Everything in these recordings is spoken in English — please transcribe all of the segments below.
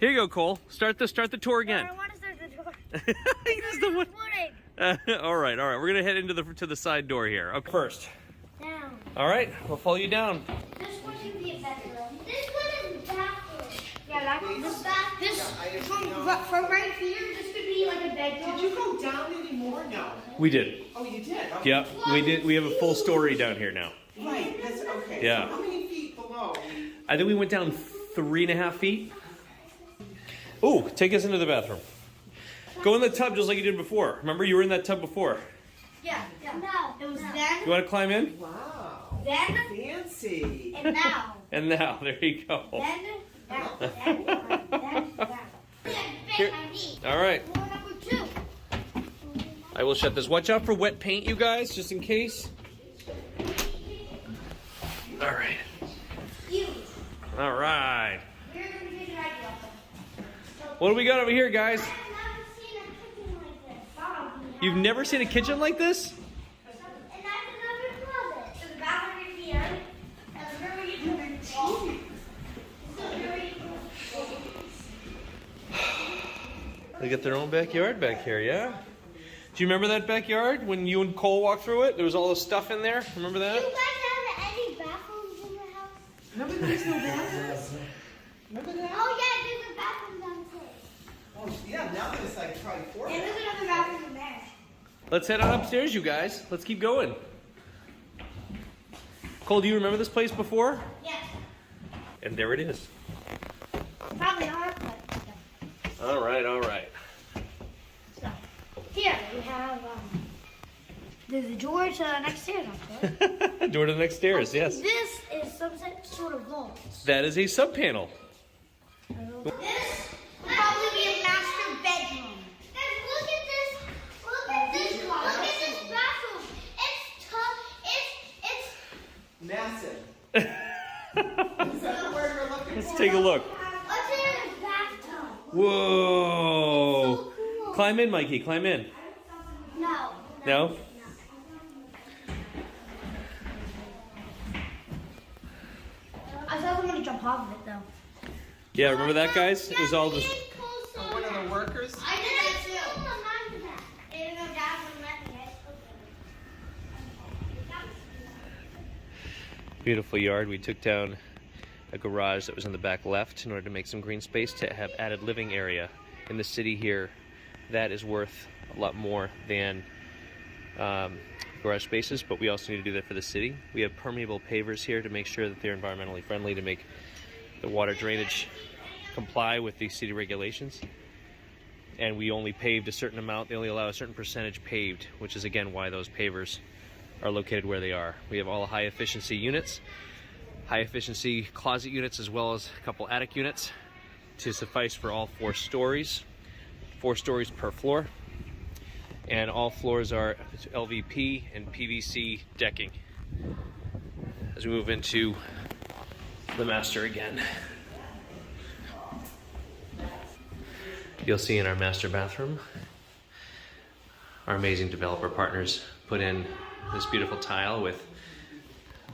Here you go, Cole. Start the tour again. I don't want to start the door. He's the one. All right. We're gonna head into the side door here. Okay. First. Down. All right, we'll follow you down. This one should be a bedroom. This one is bathroom. Yeah, from right here, this could be like a bedroom. Did you go down anymore? No. We did. Oh, you did? Okay. Yep, we did. We have a full story down here now. Right, that's okay. Yeah. So how many feet below? I think we went down 3.5 feet. Oh, take us into the bathroom. Go in the tub just like you did before. Remember, you were in that tub before. Yeah. No. It was then. You want to climb in? Wow. Then. Fancy. And now. And now, there you go. Then. Down. Then. Down. Here. All right. Door number 2. I will shut this. Watch out for wet paint, you guys, just in case. All right. Huge. All right. We're going to get it right up. What do we got over here, guys? I've never seen a kitchen like this. You've never seen a kitchen like this? And that's another closet. So the bathroom is here. And the room is here. They got their own backyard back here, yeah? Do you remember that backyard when you and Cole walked through it? There was all this stuff in there. Remember Do you that? guys have any bathrooms in your house? Remember there's no bathrooms? Remember that? Oh yeah, there's a bathroom downstairs. Oh, yeah, now there's like probably 4 And there's another bathroom in there. Let's head on upstairs, you guys. Let's keep going. Cole, do you remember this place before? Yes. And there it is. Probably not, but All right. so here we have there's a door to the next stairs, of course. Door to the next stairs, yes. This is some sort of vault. That is a sub panel. This will probably be a master bedroom. Guys, look at this. Look at this. Look at this bathroom. It's tough. It's Massive. Is that the word we're looking Let's for? take a look. what's in a bathtub? Whoa. So cool. Climb in, Mikey. Climb in. No. No? I thought someone to jump off of it though. Yeah, remember that, guys? It was all this. One of the workers? I did that too. Even though Dad wouldn't let me, Beautiful yard. We took down a garage that was in the back left in order to make some green space to have added living area. In the city here, that is worth a lot more than garage spaces, but we also need to do that for the city. We have permeable pavers here to make sure that they're environmentally friendly, to make the water drainage comply with the city regulations. And we only paved a certain amount. They only allow a certain percentage paved, which is again why those pavers are located where they are. We have all high efficiency units, high efficiency closet units, as well as a couple attic units to suffice for all 4 stories, 4 stories per floor. And all floors are LVP and PVC decking. As we move into the master again. You'll see in our master bathroom, our amazing developer partners put in this beautiful tile with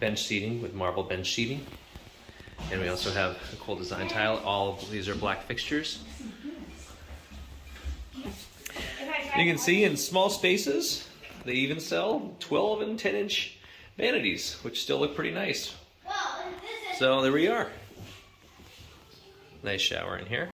bench seating, with marble bench seating. And we also have a cool design tile. All of these are black fixtures. You can see in small spaces, they even sell 12 and 10-inch vanities, which still look pretty nice. So there we are. Nice shower in here.